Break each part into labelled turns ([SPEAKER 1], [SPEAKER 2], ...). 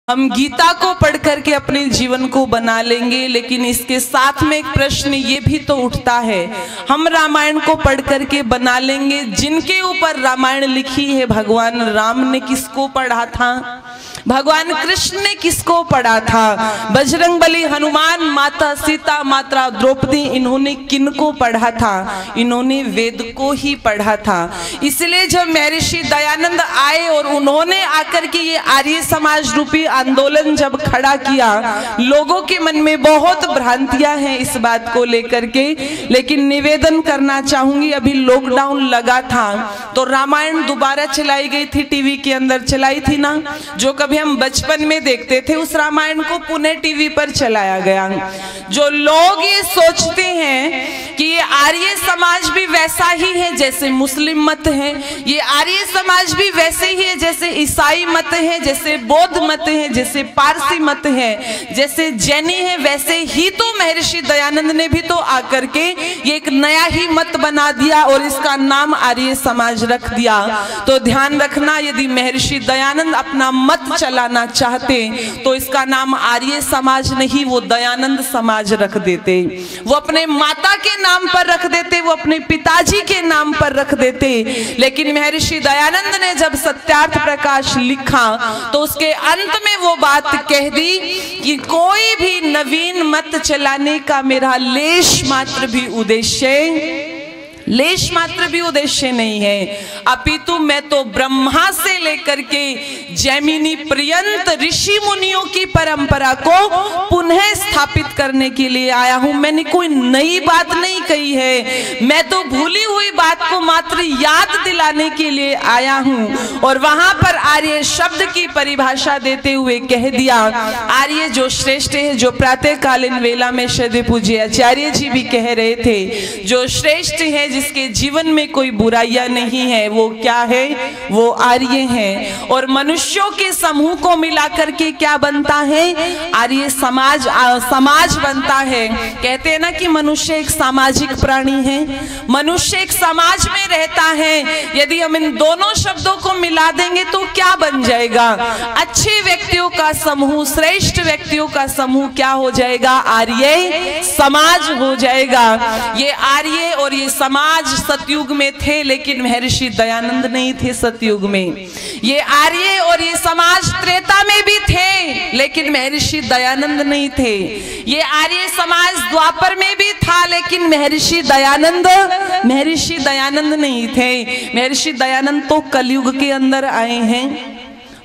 [SPEAKER 1] हम गीता को पढ़ करके अपने जीवन को बना लेंगे, लेकिन इसके साथ में एक प्रश्न ये भी तो उठता है, हम रामायण को पढ़ करके बना लेंगे, जिनके ऊपर रामायण लिखी है भगवान राम ने किसको पढ़ा था, भगवान कृष्ण ने किसको पढ़ा था, बजरंगबली, हनुमान, माता सीता, माता द्रौपदी, इन्होंने किनको पढ़ा था? इन्होंने वेद को ही पढ़ा था। इसलिए जब महर्षि दयानंद आए और उन्होंने आकर के ये आर्य समाज रूपी आंदोलन जब खड़ा किया, लोगों के मन में बहुत भ्रांतियां हैं इस बात को लेकर के, लेकिन निवेदन करना चाहूंगी, अभी लॉकडाउन लगा था तो रामायण दोबारा चलाई गई थी, टीवी के अंदर चलाई थी ना, जो कभी हम बचपन में देखते थे उस रामायण को पुनः टीवी पर चलाया गया। जो लोग ये सोचते हैं कि ये आर्य समाज भी वैसा ही है जैसे मुस्लिम मत है, ये आर्य समाज भी वैसे ही है जैसे ईसाई मत है, जैसे बौद्ध मत है, जैसे पारसी मत है, जैसे जैनी है, वैसे ही तो महर्षि दयानंद ने भी तो आकर के ये एक नया ही मत बना दिया और इसका नाम आर्य समाज रख दिया। तो ध्यान रखना, यदि महर्षि दयानंद अपना मत चलाना चाहते तो इसका नाम आर्य समाज नहीं, वो दयानंद समाज रख देते, वो अपने माता के नाम पर रख देते, वो अपने पिताजी के नाम पर रख देते। लेकिन महर्षि दयानंद ने जब सत्यार्थ प्रकाश लिखा तो उसके अंत में वो बात कह दी कि कोई भी नवीन मत चलाने का मेरा लेश मात्र भी उद्देश्य नहीं है, अपितु मैं तो ब्रह्मा से लेकर के जैमिनी पर्यंत ऋषि मुनियों की परंपरा को पुनः स्थापित करने के लिए आया हूं। मैंने कोई नई बात नहीं कही है, मैं तो भूली हुई बात को मात्र याद दिलाने के लिए आया हूं। और वहां पर आर्य शब्द की परिभाषा देते हुए कह दिया, आर्य जो श्रेष्ठ है, जो प्रातःकालीन वेला में श्रद्धेय पूज्य आचार्य जी भी कह रहे थे, जो श्रेष्ठ है, जिसके जीवन में कोई बुराइयां नहीं है, वो क्या है? वो आर्य है। और मनुष्यों के समूह को मिलाकर के क्या बनता है? आर्य समाज बनता है। कहते हैं ना कि मनुष्य एक सामाजिक प्राणी है, मनुष्य एक समाज में रहता है। यदि हम इन दोनों शब्दों को मिला देंगे तो क्या बन जाएगा? अच्छे व्यक्तियों का समूह, श्रेष्ठ व्यक्तियों का समूह क्या हो जाएगा? आर्य समाज हो जाएगा। ये आर्य और ये समाज सतयुग में थे, लेकिन महर्षि दयानंद नहीं थे सतयुग में। ये आर्य और ये समाज त्रेता में भी थे, लेकिन महर्षि दयानंद नहीं थे। ये आर्य समाज द्वापर में भी था, लेकिन महर्षि दयानंद नहीं थे। महर्षि दयानंद तो कलयुग के अंदर आए हैं,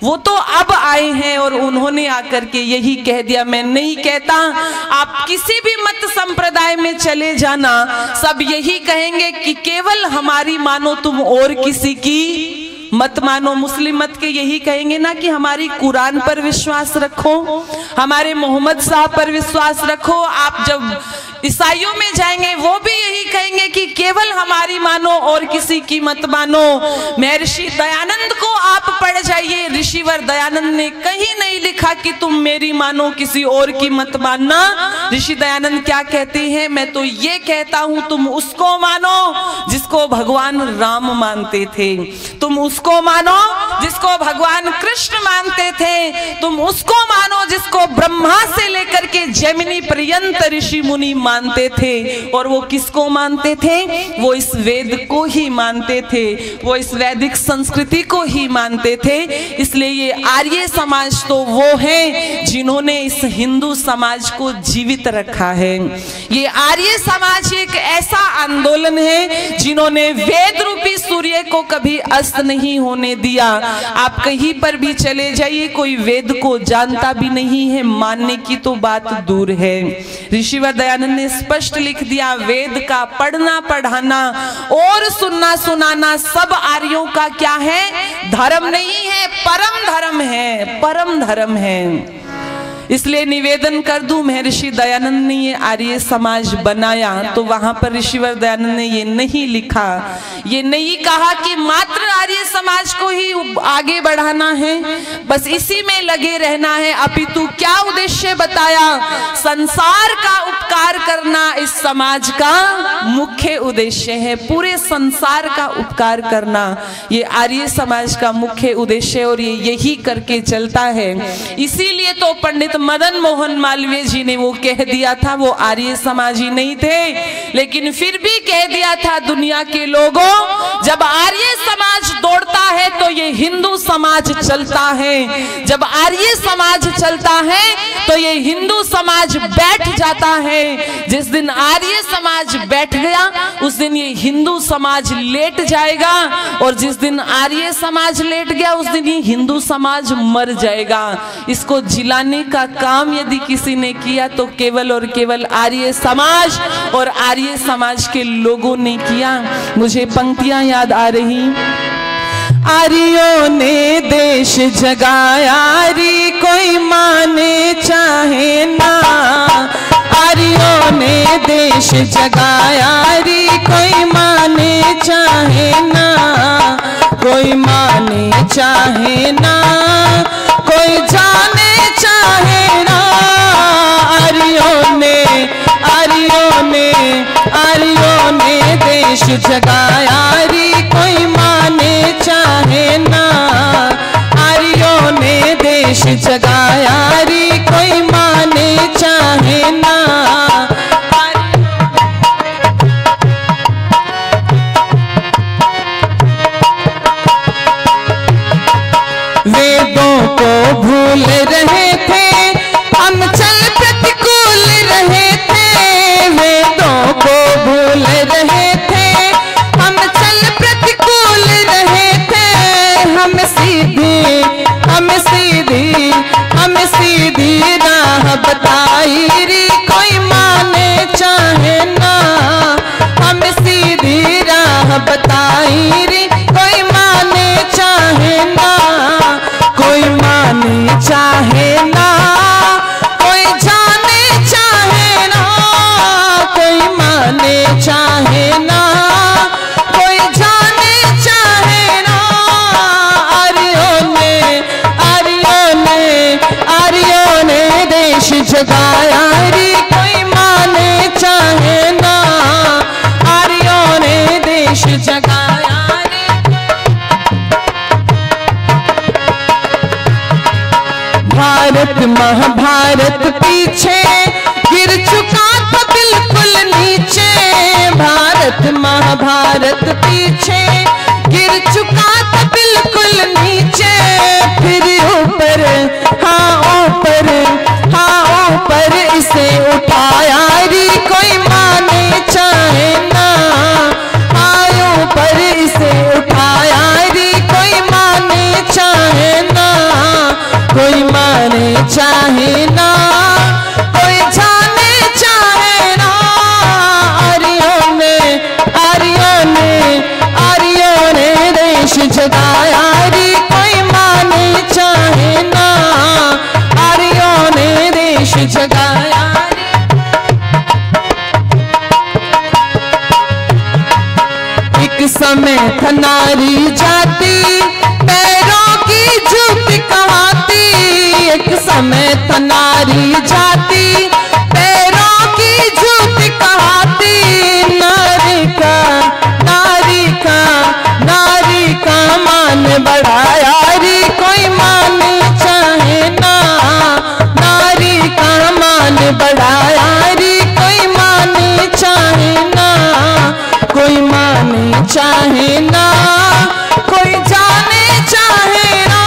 [SPEAKER 1] वो तो अब आए हैं और उन्होंने आकर के यही कह दिया। मैं नहीं कहता आप किसी भी मत संप्रदाय में चले जाना, सब यही कहेंगे कि केवल हमारी मानो तुम और किसी की मत मानो। मुस्लिम मत के यही कहेंगे ना कि हमारी कुरान पर विश्वास रखो, हमारे मोहम्मद साहब पर विश्वास रखो। आप जब ईसाइयों में जाएंगे वो भी यही कहेंगे कि केवल हमारी मानो और किसी की मत मानो। महर्षि दयानंद को आप पढ़ जाइए, ऋषिवर दयानंद ने कहीं नहीं लिखा कि तुम मेरी मानो किसी और की मत मानना। ऋषि दयानंद क्या कहते हैं? मैं तो ये कहता हूं तुम उसको मानो जिसको भगवान राम मानते थे, तुम उसको मानो जिसको भगवान कृष्ण मानते थे, तुम उसको मानो जिसको ब्रह्मा से लेकर के जैमिनी पर्यंत ऋषि मुनि मानते थे। और वो किसको मानते थे? वो इस वेद को ही मानते थे, वो इस वैदिक संस्कृति को ही मानते थे। इसलिए ये आर्य समाज तो वो है जिन्होंने इस हिंदू समाज को जीवित रखा है। ये आर्य समाज एक ऐसा आंदोलन है जिन्होंने वेद रूपी सूर्य को कभी अस्त नहीं होने दिया। आप कहीं पर भी चले जाइए, कोई वेद को जानता भी नहीं है, मानने की तो बात दूर है। ऋषिवर दयानंद ने स्पष्ट लिख दिया, वेद का पढ़ना पढ़ाना और सुनना सुनाना सब आर्यों का क्या है? धर्म नहीं है, परम धर्म है, परम धर्म है। इसलिए निवेदन कर दूं, महर्षि दयानंद ने ये आर्य समाज बनाया तो वहां पर ऋषिवर दयानंद ने ये नहीं लिखा, ये नहीं कहा कि मात्र आर्य समाज को ही आगे बढ़ाना है, बस इसी में लगे रहना है, अपितु क्या उद्देश्य बताया, संसार का उपकार करना इस समाज का मुख्य उद्देश्य है। पूरे संसार का उपकार करना ये आर्य समाज का मुख्य उद्देश्य, और ये यही करके चलता है। इसीलिए तो पंडित मदन मोहन मालवीय जी ने वो कह दिया था, वो आर्य समाजी नहीं थे लेकिन फिर भी कह दिया था, दुनिया के लोगों, जब आर्य समाज दौड़ता है तो ये हिंदू समाज चलता है, जब आर्य समाज चलता है तो ये हिंदू समाज बैठ जाता है। जिस दिन आर्य समाज बैठ गया उस दिन ये हिंदू समाज लेट जाएगा, और जिस दिन आर्य समाज लेट गया उस दिन ये हिंदू समाज मर जाएगा। इसको जिलाने का काम यदि किसी ने किया तो केवल और केवल आर्य समाज और आर्य समाज के लोगों ने किया। मुझे पंक्तियां याद आ रही, आर्यों ने देश जगाया, आर्य कोई माने चाहे ना, आर्यों ने देश जगाया, आर्य कोई माने चाहे ना, कोई माने चाहे ना, कोई जाने चाहे ना, आर्यों ने देश जगाया, आर्य कोई माने चाहे ना, आर्यों ने देश जगाया, आर्य कोई माने चाहे ना। वेदों को भूल रहे थे हम, चल प्रतिकूल रहे थे, वेदों को भूल रहे थे हम, चल प्रतिकूल रहे थे, हम सीधी राह बताई रे, कोई माने चाहे ना, हम सीधी राह बताई रे, कोई माने चाहे ना, कोई माने चाहे ना, कोई जाने चाहे ना, कोई माने चाहे ना, कोई जाने चाहे ना, आर्यों ने देश जगाया रे, कोई माने चाहे ना, आर्यों ने देश जगाया रे। भारत महाभारत पीछे गिर चुका था बिल्कुल नीचे, भारत महाभारत पीछे गिर चुका था बिल्कुल नीचे, फिर ऊपर इसे उठाया रे, कोई माने चाहे ना, ऊपर इसे उठाया रे, कोई माने चाहे ना, कोई माने चाहे ना, कोई जाने चाहे ना, आर्यों ने देश जगाया रे, कोई माने चाहे ना, आर्यों ने देश जगाया रे। एक समय था नारी जाति पैरों की जूती कहलाती, एक समय था नारी जाति पैरों की जूती कहलाती, नारी का मान बढ़ाया रे, कोई माने चाहे ना, नारी का मान बढ़ाया रे, कोई माने चाहे ना, कोई माने चाहे ना, कोई जाने चाहे ना,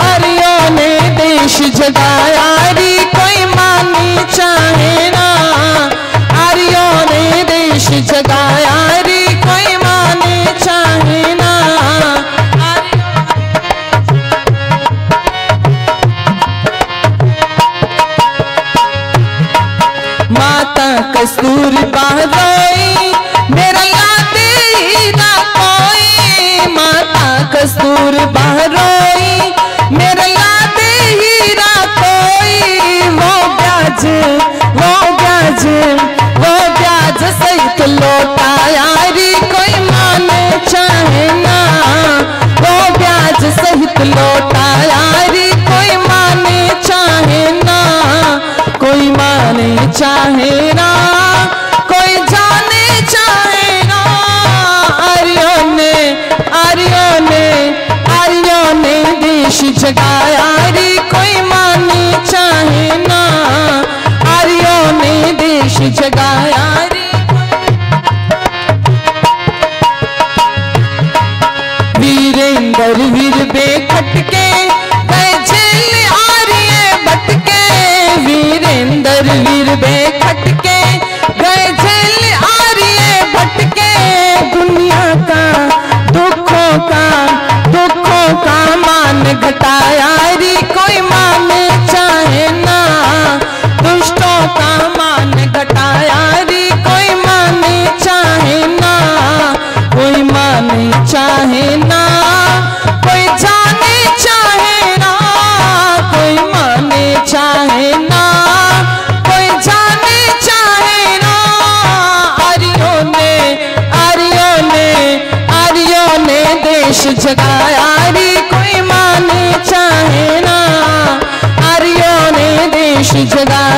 [SPEAKER 1] आर्यों ने देश जगाया रे, कोई माने चाहे ना, आर्यों ने देश जगाया रे, कोई माने चाहे ना। माता कस्तूरबा रोई, मेरा याद ही ना कोई, माता कस्तूरबा रोई, जगाया रे, कोई माने चाहे ना, आर्यों ने देश जगाया रे। वीरेंद्र वीर बेखटके गए जेल आर्य भटके, वीरेंद्र वीर बेखटके गए जेल आर्य भटके, दुनिया का दुखों का मान घटाया रे, कोई माने चाहे ना, दुष्टों का मान घटाया रे, कोई माने चाहे ना, कोई माने चाहे ना, कोई जाने चाहे ना, कोई माने चाहे ना, कोई जाने चाहे ना, आर्यों ने देश जगाया रे, कोई माने चाहे ना, आर्यों ने देश जगाया।